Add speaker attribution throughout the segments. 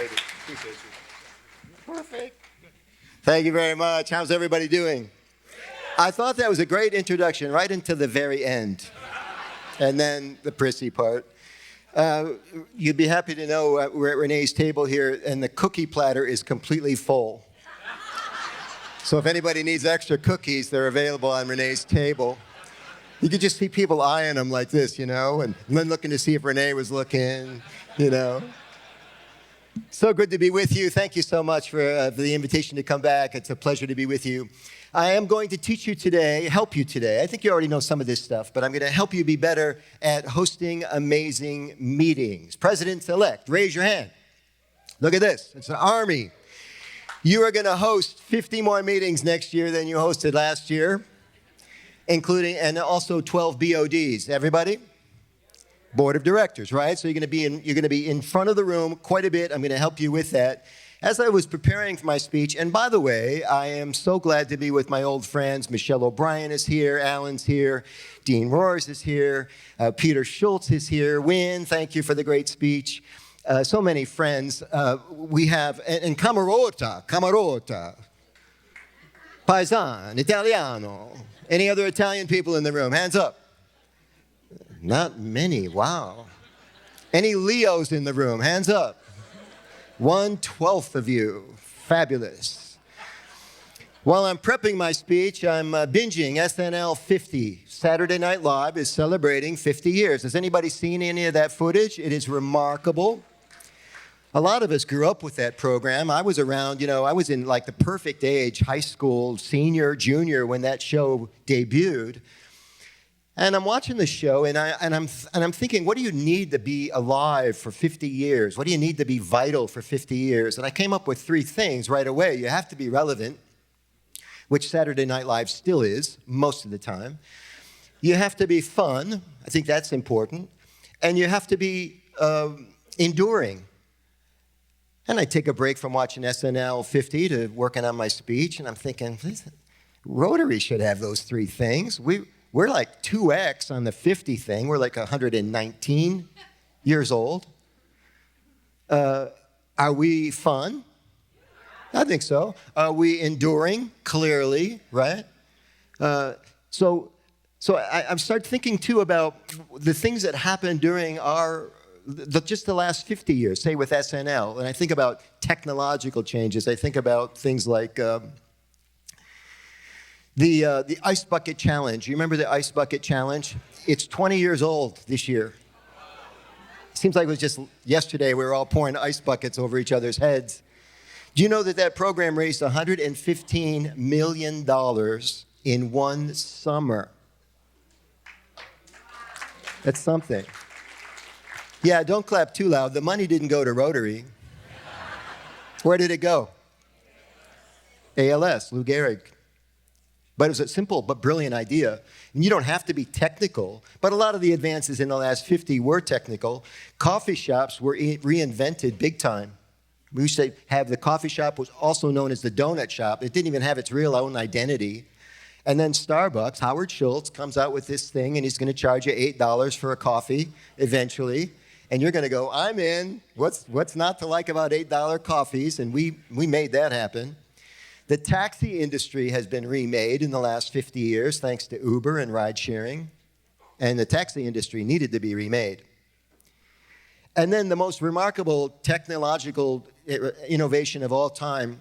Speaker 1: Appreciate it. Appreciate you. Perfect. Thank you very much. How's everybody doing? I thought that was a great introduction right into the very end. And then the prissy part. You'd be happy to know we're at Renee's table here, and the cookie platter is completely full. So if anybody needs extra cookies, they're available on Renee's table. You could just see people eyeing them like this, you know, and then looking to see if Renee was looking, you know. So good to be with you. Thank you so much for the invitation to come back. It's a pleasure to be with you. I am going to teach you today, help you today. I think you already know some of this stuff, but I'm going to help you be better at hosting amazing meetings. Presidents-elect, raise your hand. Look at this. It's an army. You are going to host 50 more meetings next year than you hosted last year, including, and also 12 BODs. Everybody? Board of Directors, right? So you're going to be in front of the room quite a bit. I'm going to help you with that. As I was preparing for my speech, and by the way, I am so glad to be with my old friends. Michelle O'Brien is here, Alan's here, Dean Roars is here, Peter Schultz is here, Wynn, thank you for the great speech. So many friends. We have, and Camarota, Paisan, Italiano. Any other Italian people in the room? Hands up. Not many, wow. Any Leos in the room? Hands up. 1/12 of you. Fabulous. While I'm prepping my speech, I'm binging SNL 50. Saturday Night Live is celebrating 50 years. Has anybody seen any of that footage? It is remarkable. A lot of us grew up with that program. I was around, you know, I was in like the perfect age, high school, senior, junior, when that show debuted. And I'm watching the show, and I'm thinking, what do you need to be alive for 50 years? What do you need to be vital for 50 years? And I came up with 3 things right away. You have to be relevant, which Saturday Night Live still is most of the time. You have to be fun. I think that's important. And you have to be enduring. And I take a break from watching SNL 50 to working on my speech, and I'm thinking, Rotary should have those 3 things. We're like 2x on the 50 thing. We're like 119 years old. Are we fun? I think so. Are we enduring? Clearly, right? So I start thinking, too, about the things that happened during just the last 50 years, say with SNL. And I think about technological changes. I think about things like the Ice Bucket Challenge. You remember the Ice Bucket Challenge? It's 20 years old this year. Seems like it was just yesterday we were all pouring ice buckets over each other's heads. Do you know that program raised $115 million in one summer? That's something. Yeah, don't clap too loud. The money didn't go to Rotary. Where did it go? ALS, Lou Gehrig. But it was a simple but brilliant idea. And you don't have to be technical, but a lot of the advances in the last 50 were technical. Coffee shops were reinvented big time. We used to have the coffee shop, was also known as the donut shop. It didn't even have its real own identity. And then Starbucks, Howard Schultz, comes out with this thing, and he's going to charge you $8 for a coffee eventually. And you're going to go, I'm in. What's not to like about $8 coffees? And we made that happen. The taxi industry has been remade in the last 50 years thanks to Uber and ride sharing. And the taxi industry needed to be remade. And then the most remarkable technological innovation of all time,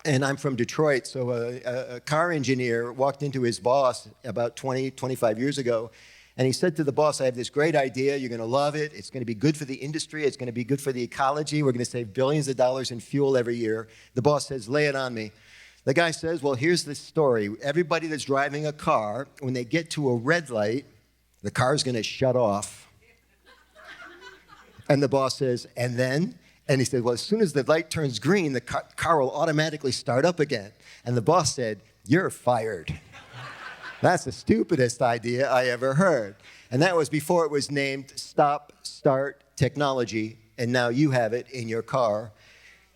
Speaker 1: and I'm from Detroit, so a car engineer walked into his boss about 25 years ago, and he said to the boss, I have this great idea, you're going to love it, it's going to be good for the industry, it's going to be good for the ecology, we're going to save billions of dollars in fuel every year. The boss says, lay it on me. The guy says, well, here's the story. Everybody that's driving a car, when they get to a red light, the car's going to shut off. And the boss says, and then? And he said, well, as soon as the light turns green, the car will automatically start up again. And the boss said, you're fired. That's the stupidest idea I ever heard. And that was before it was named stop-start technology, and now you have it in your car.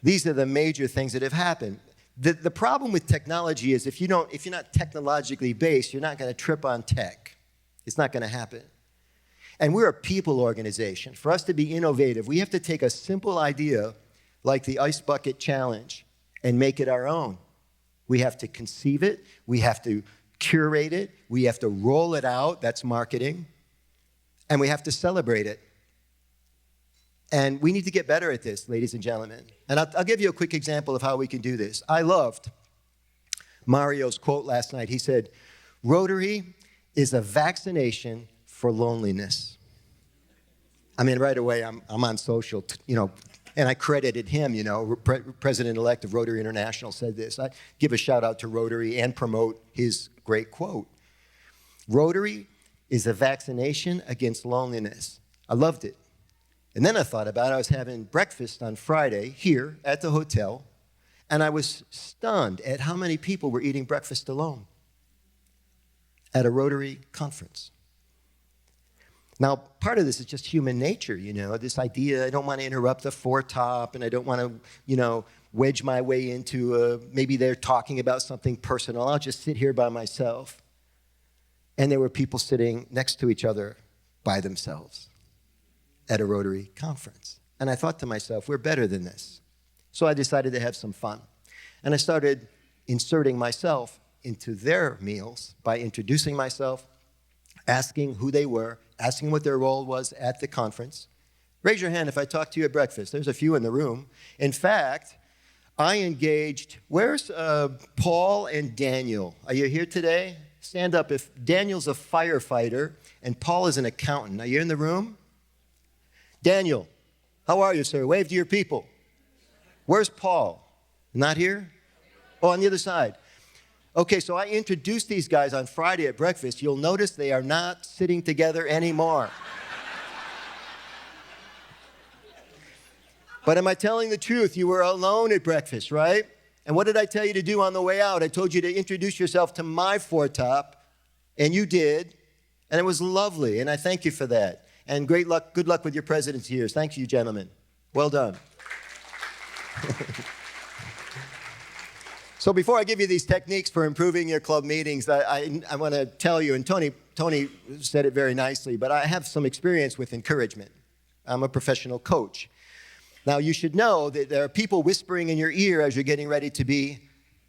Speaker 1: These are the major things that have happened. The problem with technology is if you're not technologically based, you're not going to trip on tech. It's not going to happen. And we're a people organization. For us to be innovative, we have to take a simple idea like the Ice Bucket Challenge and make it our own. We have to conceive it. We have to curate it. We have to roll it out. That's marketing. And we have to celebrate it. And we need to get better at this, ladies and gentlemen. And I'll give you a quick example of how we can do this. I loved Mario's quote last night. He said, Rotary is a vaccination for loneliness. I mean, right away, I'm on social, and I credited him, President-elect of Rotary International said this. I give a shout out to Rotary and promote his great quote. Rotary is a vaccination against loneliness. I loved it. And then I thought about it. I was having breakfast on Friday here at the hotel, and I was stunned at how many people were eating breakfast alone at a Rotary conference. Now, part of this is just human nature, this idea, I don't want to interrupt the foretop, and I don't want to, wedge my way into maybe they're talking about something personal. I'll just sit here by myself. And there were people sitting next to each other by themselves at a Rotary conference. And I thought to myself, we're better than this. So I decided to have some fun. And I started inserting myself into their meals by introducing myself, asking who they were, asking what their role was at the conference. Raise your hand if I talked to you at breakfast. There's a few in the room. In fact, I engaged, where's Paul and Daniel? Are you here today? Stand up if Daniel's a firefighter and Paul is an accountant. Are you in the room? Daniel, how are you, sir? Wave to your people. Where's Paul? Not here? Oh, on the other side. Okay, so I introduced these guys on Friday at breakfast. You'll notice they are not sitting together anymore. But am I telling the truth? You were alone at breakfast, right? And what did I tell you to do on the way out? I told you to introduce yourself to my foretop, and you did, and it was lovely, and I thank you for that. And great luck, good luck with your presidency years. Thank you, gentlemen. Well done. So before I give you these techniques for improving your club meetings, I want to tell you, and Tony said it very nicely, but I have some experience with encouragement. I'm a professional coach. Now, you should know that there are people whispering in your ear as you're getting ready to be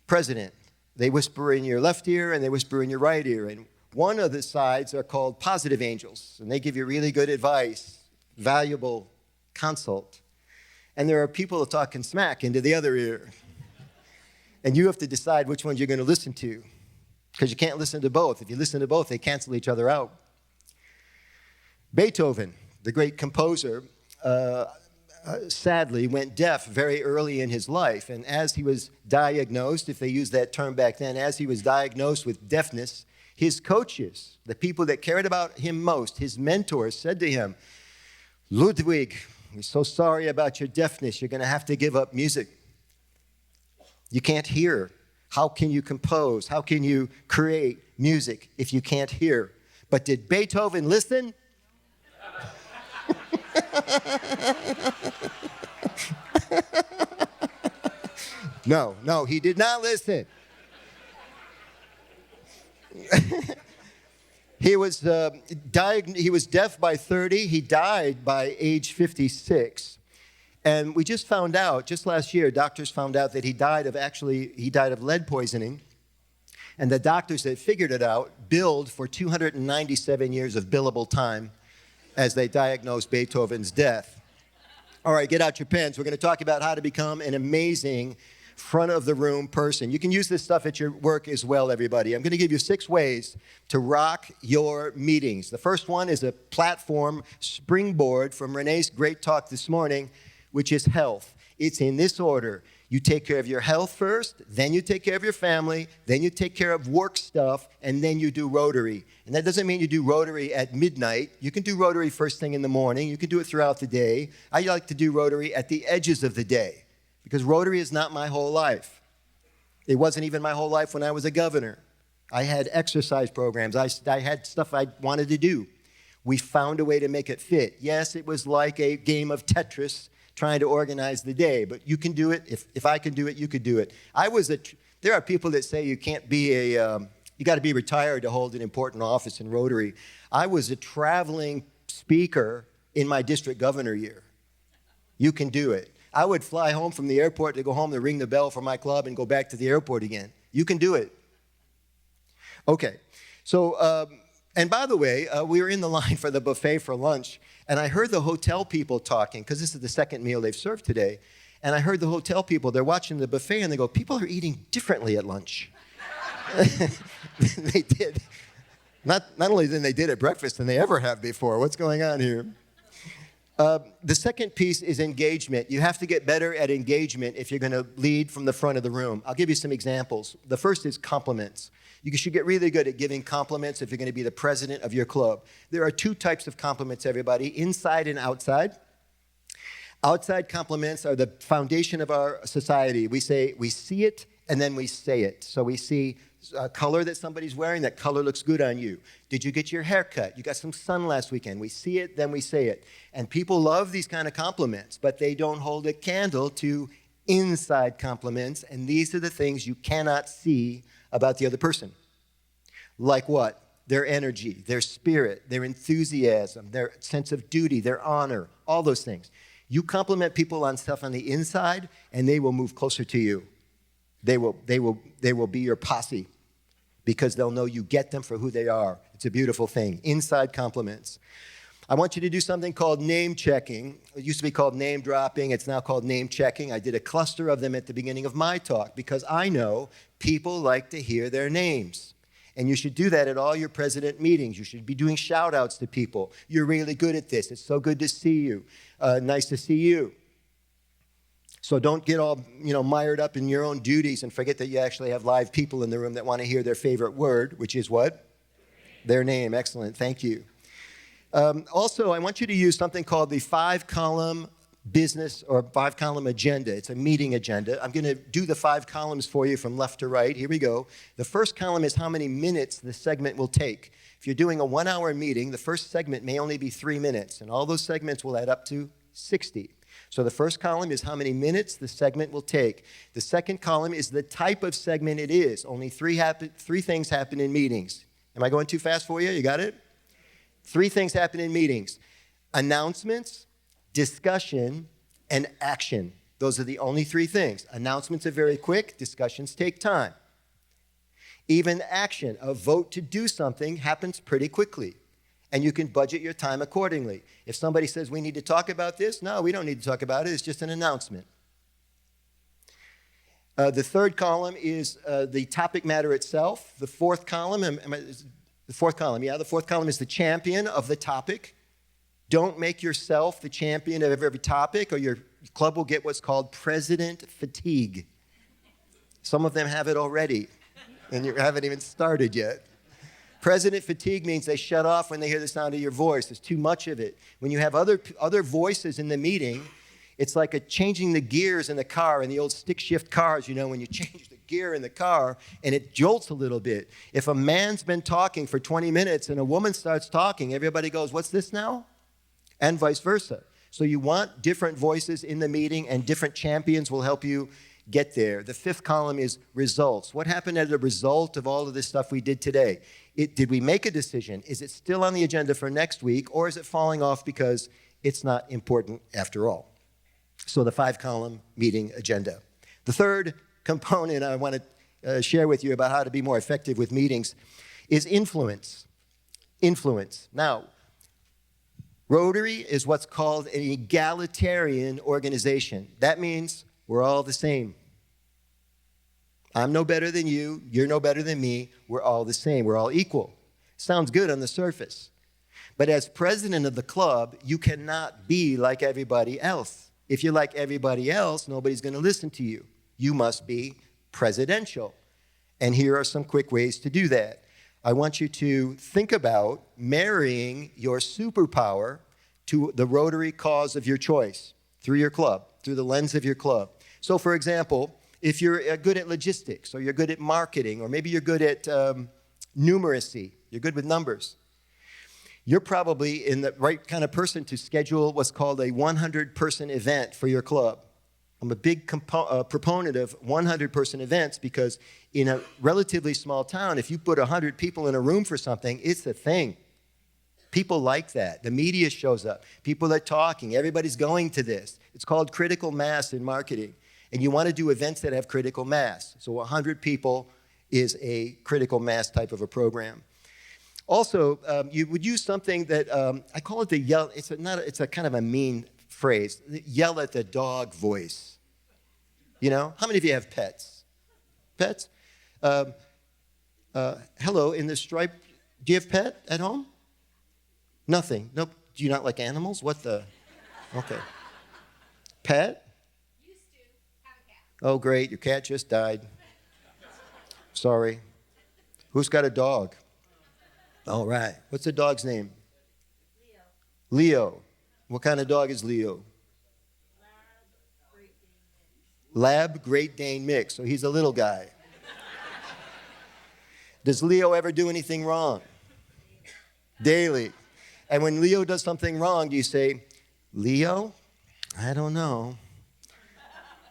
Speaker 1: president. They whisper in your left ear and they whisper in your right ear. And one of the sides are called positive angels, and they give you really good advice, valuable consult. And there are people that talking smack into the other ear. And you have to decide which ones you're going to listen to, because you can't listen to both. If you listen to both, they cancel each other out. Beethoven, the great composer, sadly went deaf very early in his life. And as he was diagnosed, if they used that term back then, as he was diagnosed with deafness, his coaches, the people that cared about him most, his mentors, said to him, Ludwig, we're so sorry about your deafness. You're going to have to give up music. You can't hear. How can you compose? How can you create music if you can't hear? But did Beethoven listen? No, he did not listen. He was deaf by 30. He died by age 56. And we just found out, just last year, doctors found out that he died of lead poisoning. And the doctors that figured it out billed for 297 years of billable time as they diagnosed Beethoven's death. All right, get out your pens. We're going to talk about how to become an amazing front-of-the-room person. You can use this stuff at your work as well, everybody. I'm going to give you 6 ways to rock your meetings. The first one is a platform springboard from Renee's great talk this morning, which is health. It's in this order. You take care of your health first, then you take care of your family, then you take care of work stuff, and then you do Rotary. And that doesn't mean you do Rotary at midnight. You can do Rotary first thing in the morning. You can do it throughout the day. I like to do Rotary at the edges of the day, because Rotary is not my whole life. It wasn't even my whole life when I was a governor. I had exercise programs. I had stuff I wanted to do. We found a way to make it fit. Yes, it was like a game of Tetris, trying to organize the day, but you can do it. If I can do it, you could do it. There are people that say you can't be you got to be retired to hold an important office in Rotary. I was a traveling speaker in my district governor year. You can do it. I would fly home from the airport to go home to ring the bell for my club and go back to the airport again. You can do it. Okay, so, and by the way, we were in the line for the buffet for lunch, and I heard the hotel people talking, because this is the second meal they've served today, and I heard the hotel people, they're watching the buffet, and they go, people are eating differently at lunch. They did. Not only than they did at breakfast than they ever have before. What's going on here? The second piece is engagement. You have to get better at engagement if you're going to lead from the front of the room. I'll give you some examples. The first is compliments. You should get really good at giving compliments if you're going to be the president of your club. There are two types of compliments, everybody, inside and outside. Outside compliments are the foundation of our society. We see it, and then we say it. So we see a color that somebody's wearing, that color looks good on you. Did you get your hair cut? You got some sun last weekend. We see it, then we say it. And people love these kind of compliments, but they don't hold a candle to inside compliments, and these are the things you cannot see about the other person. Like what? Their energy, their spirit, their enthusiasm, their sense of duty, their honor, all those things. You compliment people on stuff on the inside, and they will move closer to you. They will be your posse because they'll know you get them for who they are. It's a beautiful thing. Inside compliments. I want you to do something called name checking. It used to be called name dropping. It's now called name checking. I did a cluster of them at the beginning of my talk because I know people like to hear their names. And you should do that at all your president meetings. You should be doing shout outs to people. You're really good at this. It's so good to see you. Nice to see you. So don't get all mired up in your own duties and forget that you actually have live people in the room that want to hear their favorite word, which is what? Their name. Excellent. Thank you. Also, I want you to use something called the 5-column business or 5-column agenda. It's a meeting agenda. I'm going to do the 5 columns for you from left to right. Here we go. The first column is how many minutes the segment will take. If you're doing a 1-hour meeting, the first segment may only be 3 minutes, and all those segments will add up to 60. So the first column is how many minutes the segment will take. The second column is the type of segment it is. Only three things happen in meetings. Am I going too fast for you? You got it? 3 things happen in meetings. Announcements, discussion, and action. Those are the only 3 things. Announcements are very quick. Discussions take time. Even action, a vote to do something, happens pretty quickly. And you can budget your time accordingly. If somebody says, we need to talk about this, no, we don't need to talk about it. It's just an announcement. The third column is the topic matter itself. The fourth column, the fourth column is the champion of the topic. Don't make yourself the champion of every topic, or your club will get what's called president fatigue. Some of them have it already, and you haven't even started yet. President fatigue means they shut off when they hear the sound of your voice. There's too much of it. When you have other voices in the meeting, it's like changing the gears in the car, in the old stick-shift cars, when you change the gear in the car, and it jolts a little bit. If a man's been talking for 20 minutes and a woman starts talking, everybody goes, what's this now? And vice versa. So you want different voices in the meeting, and different champions will help you get there. The 5th column is results. What happened as a result of all of this stuff we did today? Did we make a decision? Is it still on the agenda for next week, or is it falling off because it's not important after all? So the 5-column meeting agenda. The third component I want to share with you about how to be more effective with meetings is influence. Influence. Now, Rotary is what's called an egalitarian organization. That means we're all the same. I'm no better than you. You're no better than me. We're all the same. We're all equal. Sounds good on the surface. But as president of the club, you cannot be like everybody else. If you're like everybody else, nobody's going to listen to you. You must be presidential. And here are some quick ways to do that. I want you to think about marrying your superpower to the Rotary cause of your choice through your club, through the lens of your club. So, for example, if you're good at logistics, or you're good at marketing, or maybe you're good at numeracy, you're good with numbers, you're probably in the right kind of person to schedule what's called a 100-person event for your club. I'm a big proponent of 100-person events because in a relatively small town, if you put 100 people in a room for something, it's a thing. People like that. The media shows up. People are talking. Everybody's going to this. It's called critical mass in marketing. And you want to do events that have critical mass. So 100 people is a critical mass type of a program. Also, you would use something that, I call it the yell, it's a kind of a mean phrase, yell at the dog voice. You know, how many of you have pets? Pets? Hello, in the stripe, do you have pet at home? Nothing. Nope. Do you not like animals? What the? Okay. Pet?
Speaker 2: Used to have a cat.
Speaker 1: Oh, great. Your cat just died. Sorry. Who's got a dog? All right. What's the dog's name?
Speaker 2: Leo.
Speaker 1: Leo. What kind of dog is Leo?
Speaker 2: Lab Great Dane mix.
Speaker 1: Lab Great Dane mix. So he's a little guy. Does Leo ever do anything wrong? Daily. And when Leo does something wrong, do you say, Leo? I don't know.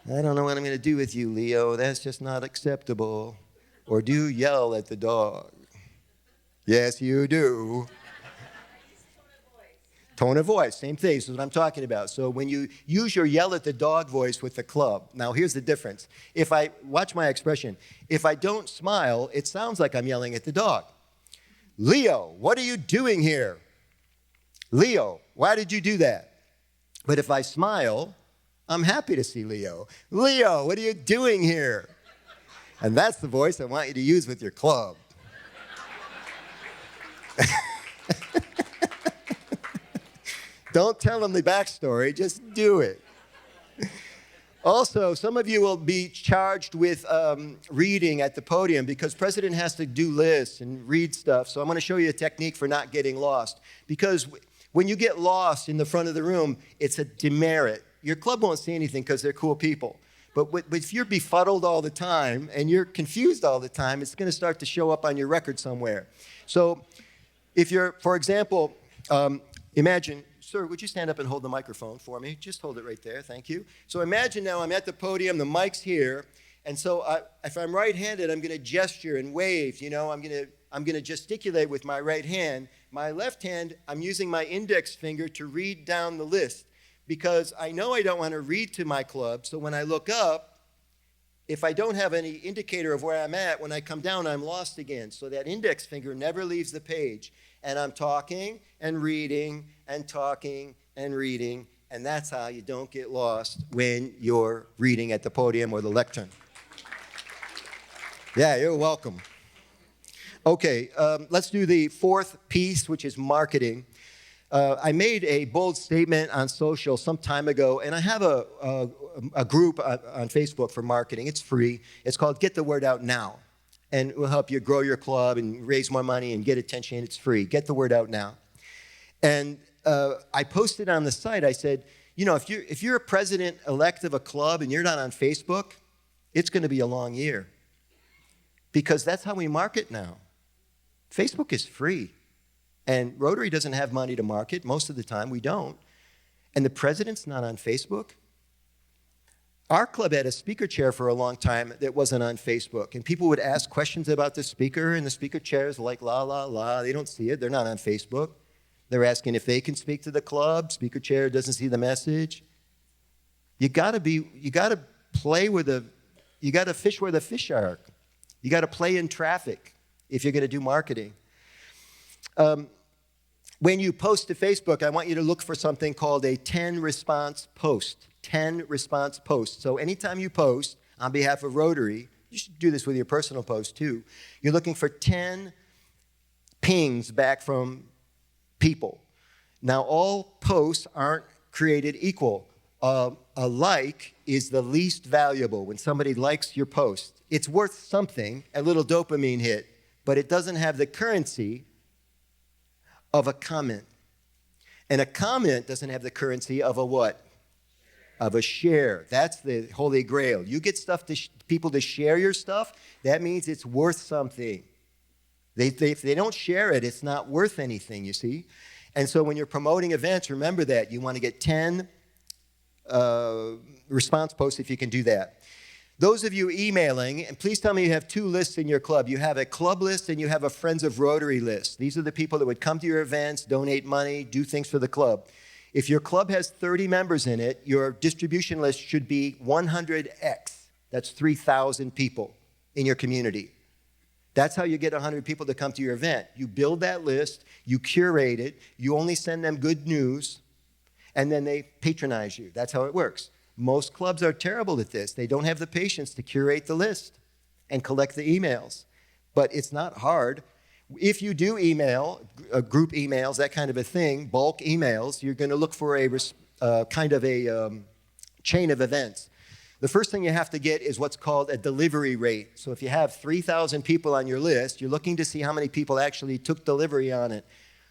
Speaker 1: I don't know what I'm going to do with you, Leo. That's just not acceptable. Or do you yell at the dog? Yes, you do. Tone of voice, same thing. This is what I'm talking about. So when you use your yell at the dog voice with the club, now here's the difference. Watch my expression. If I don't smile, it sounds like I'm yelling at the dog. Leo, what are you doing here? Leo, why did you do that? But if I smile, I'm happy to see Leo. Leo, what are you doing here? And that's the voice I want you to use with your club. Don't tell them the backstory, just do it. Also, some of you will be charged with reading at the podium because President has to do lists and read stuff. So I'm going to show you a technique for not getting lost. Because when you get lost in the front of the room, it's a demerit. Your club won't see anything because they're cool people. But if you're befuddled all the time and you're confused all the time, it's going to start to show up on your record somewhere. So if you're, for example, imagine, sir, would you stand up and hold the microphone for me? Just hold it right there, thank you. So imagine now I'm at the podium, the mic's here, and so if I'm right-handed, I'm going to gesture and wave, you know, I'm going to gesticulate with my right hand. My left hand, I'm using my index finger to read down the list because I know I don't want to read to my club, so when I look up, if I don't have any indicator of where I'm at, when I come down, I'm lost again. So that index finger never leaves the page. And I'm talking and reading and talking and reading, and that's how you don't get lost when you're reading at the podium or the lectern. Yeah, you're welcome. Okay, let's do the fourth piece, which is marketing. I made a bold statement on social some time ago, and I have a group on Facebook for marketing. It's free. It's called Get the Word Out Now. And it will help you grow your club and raise more money and get attention. It's free. Get the word out now. And I posted on the site, I said, you know, if you're a president-elect of a club and you're not on Facebook, it's going to be a long year. Because that's how we market now. Facebook is free. And Rotary doesn't have money to market. Most of the time, we don't. And the president's not on Facebook. Our club had a speaker chair for a long time that wasn't on Facebook. And people would ask questions about the speaker, and the speaker chair is like, la, la, la. They don't see it. They're not on Facebook. They're asking if they can speak to the club. Speaker chair doesn't see the message. You got to play you got to fish where the fish are. You got to play in traffic if you're going to do marketing. When you post to Facebook, I want you to look for something called a 10 response post. 10 response posts. So anytime you post on behalf of Rotary, you should do this with your personal post too. You're looking for 10 pings back from people. Now, all posts aren't created equal. A like is the least valuable. When somebody likes your post, it's worth something, a little dopamine hit, but it doesn't have the currency of a comment. And a comment doesn't have the currency of a what? Of a share. That's the holy grail. You get people to share your stuff, that means it's worth something. If they don't share it, it's not worth anything, you see? And so when you're promoting events, remember that. You want to get 10 response posts if you can do that. Those of you emailing, and please tell me you have two lists in your club. You have a club list and you have a Friends of Rotary list. These are the people that would come to your events, donate money, do things for the club. If your club has 30 members in it, your distribution list should be 100x. That's 3,000 people in your community. That's how you get 100 people to come to your event. You build that list, you curate it, you only send them good news, and then they patronize you. That's how it works. Most clubs are terrible at this. They don't have the patience to curate the list and collect the emails. But it's not hard. If you do email, group emails, that kind of a thing, bulk emails, you're going to look for a kind of a chain of events. The first thing you have to get is what's called a delivery rate. So if you have 3,000 people on your list, you're looking to see how many people actually took delivery on it.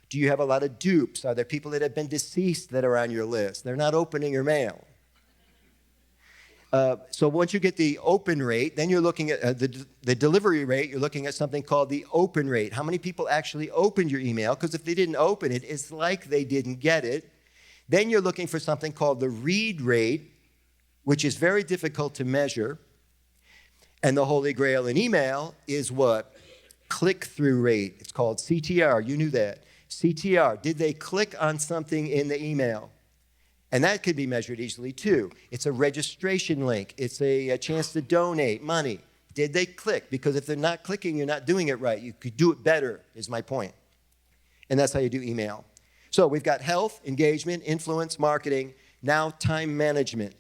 Speaker 1: Do you have a lot of dupes? Are there people that have been deceased that are on your list? They're not opening your mail. So once you get the open rate, then you're looking at the delivery rate. You're looking at something called the open rate. How many people actually opened your email? Because if they didn't open it, it's like they didn't get it. Then you're looking for something called the read rate, which is very difficult to measure. And the holy grail in email is what? Click-through rate. It's called CTR. You knew that. CTR. Did they click on something in the email? And that could be measured easily too. It's a registration link. It's a chance to donate money. Did they click? Because if they're not clicking, you're not doing it right. You could do it better, is my point. And that's how you do email. So we've got health, engagement, influence, marketing, now time management.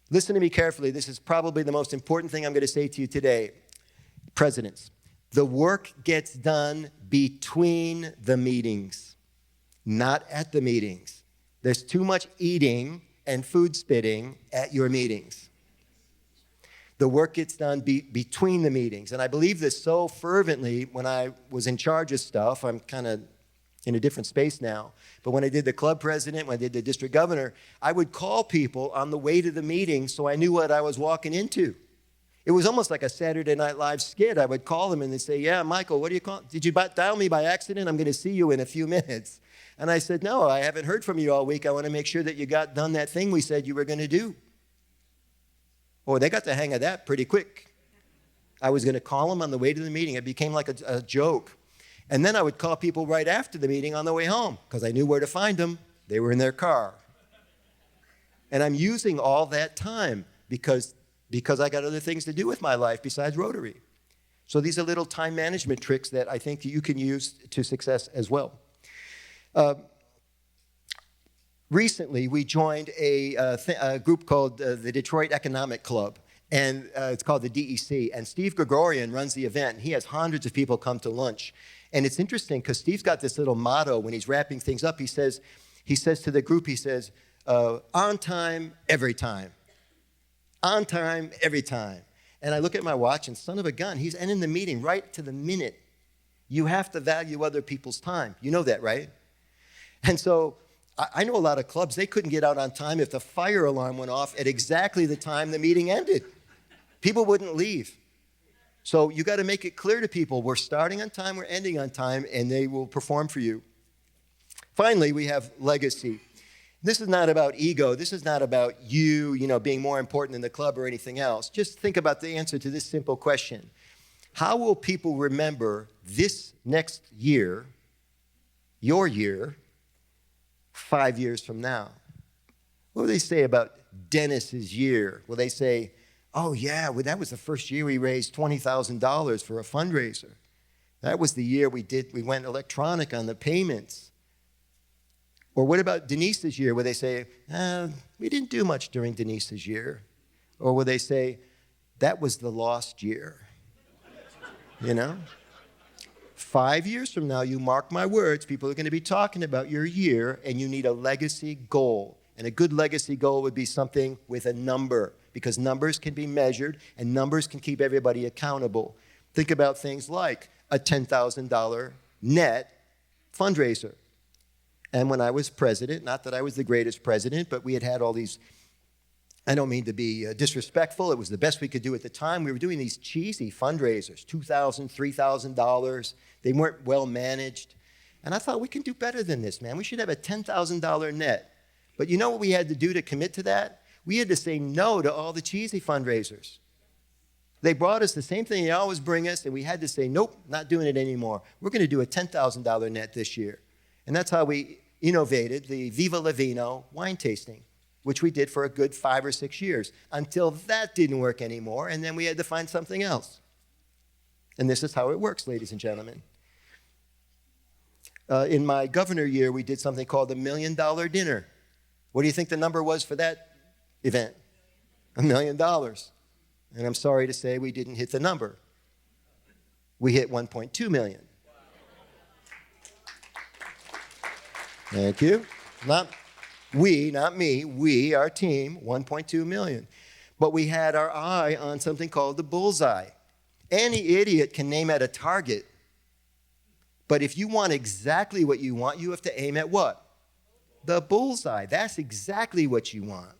Speaker 1: Listen to me carefully. This is probably the most important thing I'm going to say to you today. Presidents, the work gets done between the meetings, not at the meetings. There's too much eating and food spitting at your meetings. The work gets done between the meetings. And I believe this so fervently when I was in charge of stuff. I'm kind of in a different space now. But when I did the club president, when I did the district governor, I would call people on the way to the meeting so I knew what I was walking into. It was almost like a Saturday Night Live skit. I would call them and they'd say, yeah, Michael, what do you call? Did you dial me by accident? I'm going to see you in a few minutes. And I said, no, I haven't heard from you all week. I want to make sure that you got done that thing we said you were going to do. Oh, they got the hang of that pretty quick. I was going to call them on the way to the meeting. It became like a joke. And then I would call people right after the meeting on the way home because I knew where to find them. They were in their car. And I'm using all that time because I got other things to do with my life besides Rotary. So these are little time management tricks that I think you can use to success as well. Recently, we joined a group called the Detroit Economic Club, and it's called the DEC. And Steve Gregorian runs the event, and he has hundreds of people come to lunch. And it's interesting because Steve's got this little motto when he's wrapping things up. He says to the group, on time, every time. On time, every time. And I look at my watch, and son of a gun, he's ending the meeting right to the minute. You have to value other people's time. You know that, right? And so I know a lot of clubs, they couldn't get out on time if the fire alarm went off at exactly the time the meeting ended. People wouldn't leave. So you got to make it clear to people, we're starting on time, we're ending on time, and they will perform for you. Finally, we have legacy. This is not about ego. This is not about you, being more important than the club or anything else. Just think about the answer to this simple question. How will people remember this next year, your year, 5 years from now? What will they say about Dennis's year? Will they say, oh yeah, well, that was the first year we raised $20,000 for a fundraiser. That was the year we went electronic on the payments. Or what about Denise's year, where they say, we didn't do much during Denise's year? Or will they say, that was the lost year? 5 years from now, you mark my words, people are going to be talking about your year, and you need a legacy goal. And a good legacy goal would be something with a number, because numbers can be measured, and numbers can keep everybody accountable. Think about things like a $10,000 net fundraiser. And when I was president, not that I was the greatest president, but we had all these, I don't mean to be disrespectful, it was the best we could do at the time. We were doing these cheesy fundraisers, $2,000, $3,000. They weren't well managed. And I thought, we can do better than this, man. We should have a $10,000 net. But you know what we had to do to commit to that? We had to say no to all the cheesy fundraisers. They brought us the same thing they always bring us, and we had to say, nope, not doing it anymore. We're going to do a $10,000 net this year. And that's how we innovated the Viva La Vino wine tasting, which we did for a good 5 or 6 years, until that didn't work anymore, and then we had to find something else. And this is how it works, ladies and gentlemen. In my governor year, we did something called the $1 Million Dinner. What do you think the number was for that event? $1 million. And I'm sorry to say we didn't hit the number. We hit 1.2 million. Thank you. Not me, we, our team, 1.2 million. But we had our eye on something called the bullseye. Any idiot can aim at a target. But if you want exactly what you want, you have to aim at what? The bullseye. That's exactly what you want.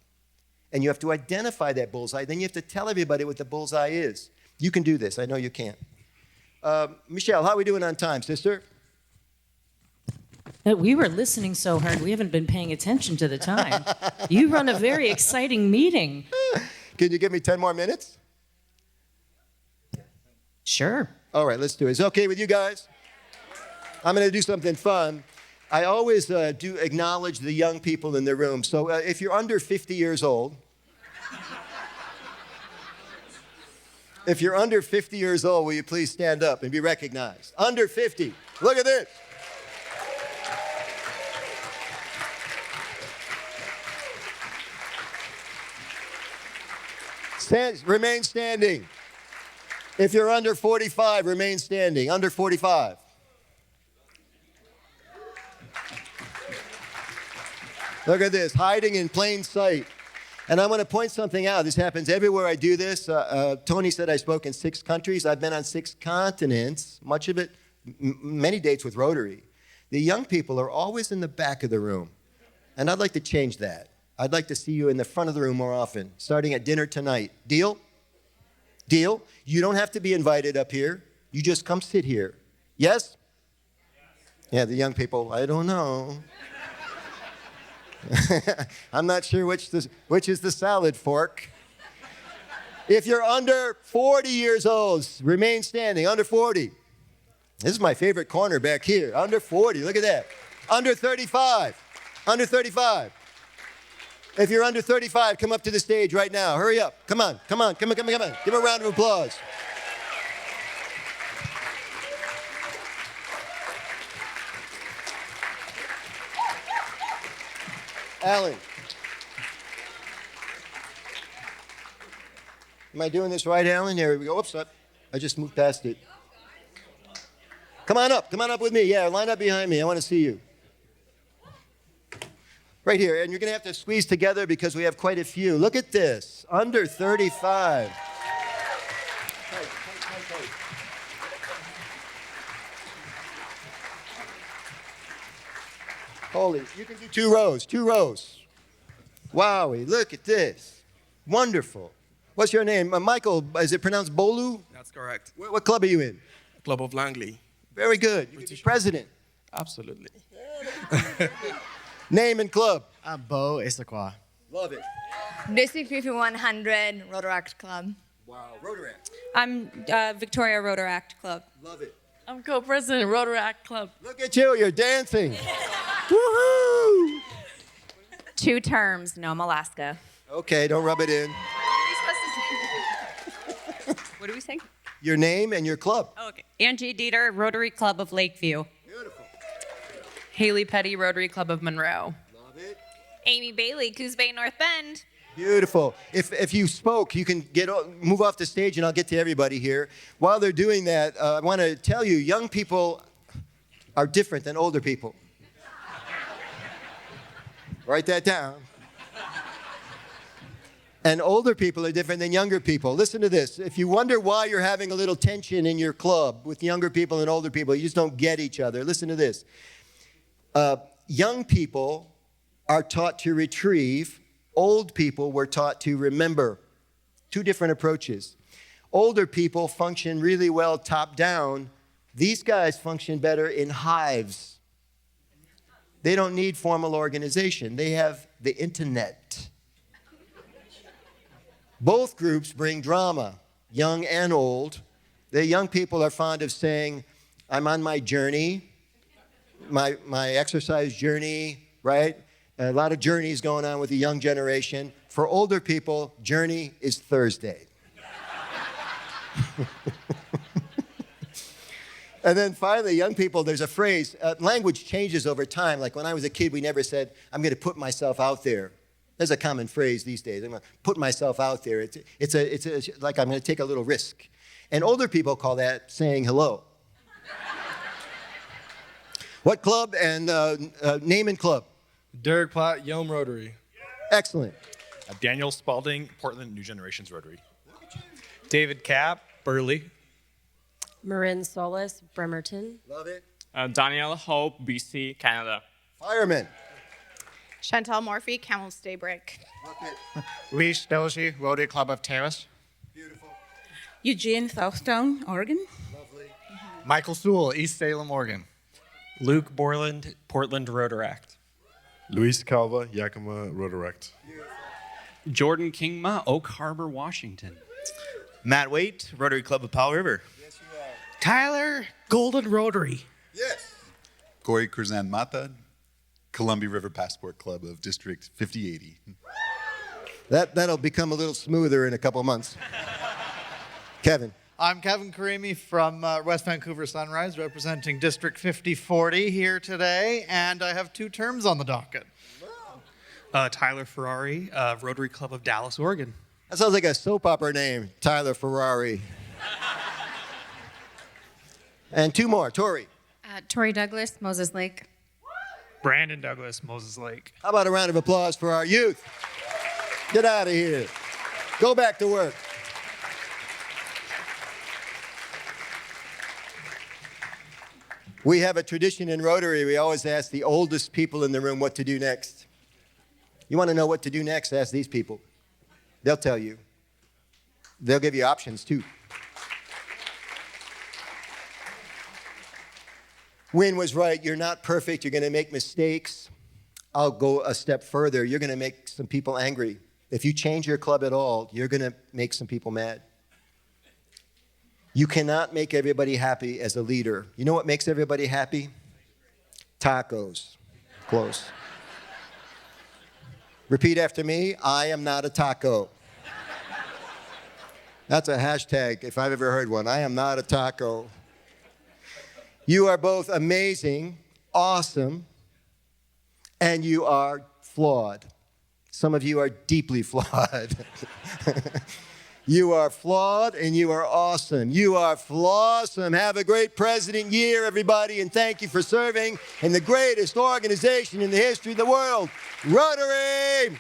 Speaker 1: And you have to identify that bullseye. Then you have to tell everybody what the bullseye is. You can do this. I know you can. Michelle, how are we doing on time, sister?
Speaker 3: We were listening so hard, we haven't been paying attention to the time. You run a very exciting meeting.
Speaker 1: Can you give me 10 more minutes?
Speaker 3: Sure.
Speaker 1: All right, let's do it. Is it okay with you guys? I'm going to do something fun. I always do acknowledge the young people in the room. So if you're under 50 years old, if you're under 50 years old, will you please stand up and be recognized? Under 50. Look at this. Remain standing. If you're under 45, remain standing. Under 45. Look at this, hiding in plain sight. And I want to point something out. This happens everywhere I do this. Tony said I spoke in 6 countries. I've been on 6 continents, much of it, many dates with Rotary. The young people are always in the back of the room. And I'd like to change that. I'd like to see you in the front of the room more often, starting at dinner tonight. Deal? Deal? You don't have to be invited up here. You just come sit here. Yes? Yeah, the young people, I don't know. I'm not sure which is the salad fork. If you're under 40 years old, remain standing. Under 40. This is my favorite corner back here. Under 40, look at that. Under 35. Under 35. If you're under 35, come up to the stage right now. Hurry up. Come on. Give a round of applause. Alan. Am I doing this right, Alan? There we go. Oops, I just moved past it. Come on up with me. Yeah, line up behind me. I want to see you. Right here, and you're going to have to squeeze together because we have quite a few. Look at this, under 35. Holy, you can do 2 rows, 2 rows. Wowie, look at this. Wonderful. What's your name? Michael, is it pronounced Bolu?
Speaker 4: That's correct.
Speaker 1: What club are you in?
Speaker 4: Club of Langley.
Speaker 1: Very good. You can be president.
Speaker 4: Absolutely.
Speaker 1: Name and club.
Speaker 5: Bo Issaquah.
Speaker 1: Love it.
Speaker 6: District 5100 Rotaract Club.
Speaker 1: Wow, Rotaract.
Speaker 7: I'm Victoria Rotaract Club.
Speaker 1: Love it.
Speaker 3: I'm co-president Rotaract Club.
Speaker 1: Look at you, you're dancing. Woohoo!
Speaker 7: 2 terms, Nome, Alaska.
Speaker 1: Okay, don't rub it in.
Speaker 7: What do we say?
Speaker 1: Your name and your club.
Speaker 7: Oh, okay. Angie Dieter, Rotary Club of Lakeview.
Speaker 1: Beautiful.
Speaker 8: Haley Petty, Rotary Club of Monroe.
Speaker 1: Love it.
Speaker 7: Amy Bailey, Coos Bay, North Bend.
Speaker 1: Beautiful. If you spoke, you can move off the stage and I'll get to everybody here. While they're doing that, I want to tell you, young people are different than older people. Write that down. And older people are different than younger people. Listen to this. If you wonder why you're having a little tension in your club with younger people and older people, you just don't get each other. Listen to this. Young people are taught to retrieve. Old people were taught to remember. 2 different approaches. Older people function really well top down. These guys function better in hives. They don't need formal organization. They have the internet. Both groups bring drama. young and old. The young people are fond of saying, I'm on my journey, my exercise journey, right? A lot of journeys going on with the young generation. For older people, journey is Thursday. And then finally, young people, there's a phrase, language changes over time. Like when I was a kid, we never said, I'm going to put myself out there. There's a common phrase these days. I'm going to put myself out there. It's like I'm going to take a little risk. And older people call that saying hello. What club and name and club?
Speaker 5: Derek Platt, Yelm Rotary.
Speaker 1: Excellent.
Speaker 9: Daniel Spalding, Portland New Generations Rotary.
Speaker 5: David Kapp, Burley.
Speaker 10: Marin Solis, Bremerton.
Speaker 1: Love it.
Speaker 11: Daniela Hope, BC, Canada.
Speaker 1: Fireman.
Speaker 12: Chantal Morphy, Camels Daybreak.
Speaker 1: Love it.
Speaker 13: Luis Doshi, Rotary Club of Terrace.
Speaker 1: Beautiful.
Speaker 12: Eugene Southstone, Oregon.
Speaker 1: Lovely.
Speaker 13: Michael Sewell, East Salem, Oregon.
Speaker 14: Luke Borland, Portland Rotaract.
Speaker 5: Luis Calva, Yakima Rotaract.
Speaker 11: Jordan Kingma, Oak Harbor, Washington.
Speaker 9: Matt Waite, Rotary Club of Powell River.
Speaker 1: Yes, you are.
Speaker 12: Tyler, Golden Rotary.
Speaker 1: Yes.
Speaker 15: Corey Curzan Mata, Columbia River Passport Club of District 5080.
Speaker 1: That'll become a little smoother in a couple months. Kevin.
Speaker 13: I'm Kevin Karimi from West Vancouver Sunrise, representing District 5040 here today, and I have 2 terms on the docket.
Speaker 5: Tyler Ferrari, Rotary Club of Dallas, Oregon.
Speaker 1: That sounds like a soap opera name, Tyler Ferrari. And 2 more. Tori.
Speaker 7: Tori Douglas, Moses Lake.
Speaker 5: Brandon Douglas, Moses Lake.
Speaker 1: How about a round of applause for our youth? Get out of here. Go back to work. We have a tradition in Rotary. We always ask the oldest people in the room what to do next. You want to know what to do next? Ask these people. They'll tell you. They'll give you options too. Wynn was right. You're not perfect. You're going to make mistakes. I'll go a step further. You're going to make some people angry. If you change your club at all, you're going to make some people mad. You cannot make everybody happy as a leader. You know what makes everybody happy? Tacos. Close. Repeat after me. I am not a taco. That's a hashtag if I've ever heard one. I am not a taco. You are both amazing, awesome, and you are flawed. Some of you are deeply flawed. You are flawed and you are awesome. You are flawsome. Have a great president year, everybody, and thank you for serving in the greatest organization in the history of the world, Rotary!